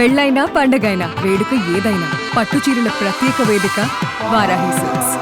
పెళ్ళైనా పండగైనా వేడుక ఏదైనా పట్టు చీరల ప్రత్యేక వేదిక వారాహి సిల్క్స్.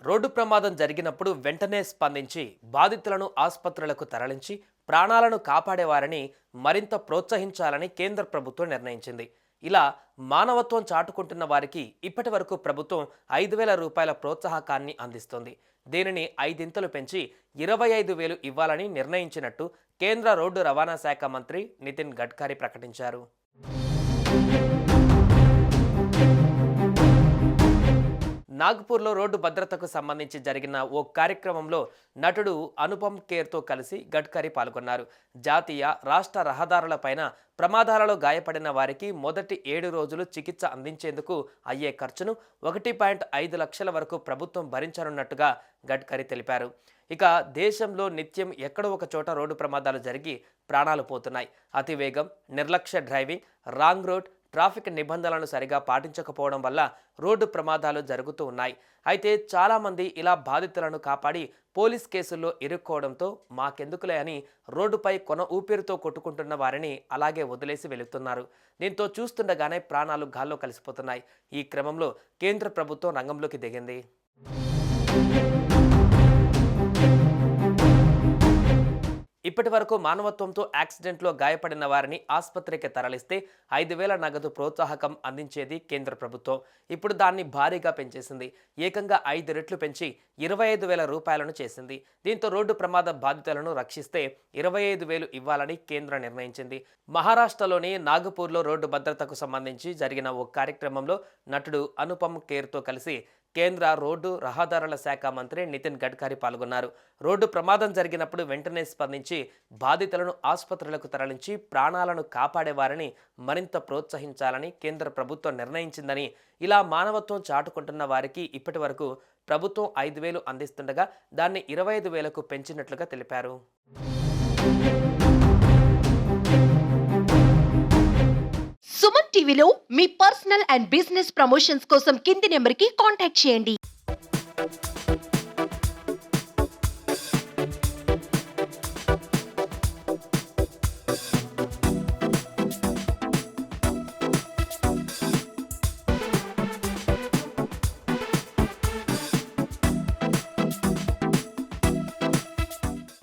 రోడ్డు ప్రమాదం జరిగినప్పుడు వెంటనే స్పందించి బాధితులను ఆసుపత్రులకు తరలించి ప్రాణాలను కాపాడేవారని మరింత ప్రోత్సహించాలని కేంద్ర ప్రభుత్వం నిర్ణయించింది. ఇలా మానవత్వం చాటుకుంటున్న వారికి ఇప్పటి వరకు ప్రభుత్వం 5,000 రూపాయల ప్రోత్సాహకాన్ని అందిస్తోంది. దీనిని 5 పెంచి 25,000 ఇవ్వాలని నిర్ణయించినట్టు కేంద్ర రోడ్డు రవాణా శాఖ మంత్రి నితిన్ గడ్కరీ ప్రకటించారు. నాగ్పూర్లో రోడ్డు భద్రతకు సంబంధించి జరిగిన ఓ కార్యక్రమంలో నటుడు అనుపమ్ ఖేర్తో కలిసి గడ్కరీ పాల్గొన్నారు. జాతీయ రాష్ట్ర రహదారులపైన ప్రమాదాలలో గాయపడిన వారికి మొదటి 7 రోజులు చికిత్స అందించేందుకు అయ్యే ఖర్చును 1.5 లక్షల వరకు ప్రభుత్వం భరించనున్నట్టుగా గడ్కరీ తెలిపారు. ఇక దేశంలో నిత్యం ఎక్కడో ఒక చోట రోడ్డు ప్రమాదాలు జరిగి ప్రాణాలు పోతున్నాయి. అతివేగం, నిర్లక్ష్య డ్రైవింగ్, రాంగ్ రోడ్, ట్రాఫిక్ నిబంధనలను సరిగా పాటించకపోవడం వల్ల రోడ్డు ప్రమాదాలు జరుగుతూ ఉన్నాయి. అయితే చాలామంది ఇలా బాధితులను కాపాడి పోలీస్ కేసుల్లో ఇరుక్కోవడంతో మాకెందుకులే అని రోడ్డుపై కొన ఊపిరితో కొట్టుకుంటున్న వారిని అలాగే వదిలేసి వెళుతున్నారు. దీంతో చూస్తుండగానే ప్రాణాలు గాల్లో కలిసిపోతున్నాయి. ఈ క్రమంలో కేంద్ర ప్రభుత్వం రంగంలోకి దిగింది. ఇప్పటి వరకు మానవత్వంతో యాక్సిడెంట్లో గాయపడిన వారిని ఆసుపత్రికి తరలిస్తే 5,000 నగదు ప్రోత్సాహకం అందించేది కేంద్ర ప్రభుత్వం. ఇప్పుడు దాన్ని భారీగా పెంచేసింది. ఏకంగా 5 రెట్లు పెంచి 25,000 రూపాయలను చేసింది. దీంతో రోడ్డు ప్రమాద బాధితులను రక్షిస్తే 25,000 ఇవ్వాలని కేంద్రం నిర్ణయించింది. మహారాష్ట్రలోని నాగపూర్లో రోడ్డు భద్రతకు సంబంధించి జరిగిన ఓ కార్యక్రమంలో నటుడు అనుపమ్ ఖేర్తో కలిసి కేంద్ర రోడ్డు రహదారుల శాఖ మంత్రి నితిన్ గడ్కరీ పాల్గొన్నారు. రోడ్డు ప్రమాదం జరిగినప్పుడు వెంటనే స్పందించి బాధితులను ఆసుపత్రులకు తరలించి ప్రాణాలను కాపాడేవారిని మరింత ప్రోత్సహించాలని కేంద్ర ప్రభుత్వం నిర్ణయించిందని, ఇలా మానవత్వం చాటుకుంటున్న వారికి ఇప్పటి వరకు ప్రభుత్వం 5,000 అందిస్తుండగా దాన్ని 25,000కు పెంచినట్లుగా తెలిపారు. సుమన్ టీవీలో మీ పర్సనల్ అండ్ బిజినెస్ ప్రమోషన్స్ కోసం కింది నెంబర్కి కాంటాక్ట్ చేయండి.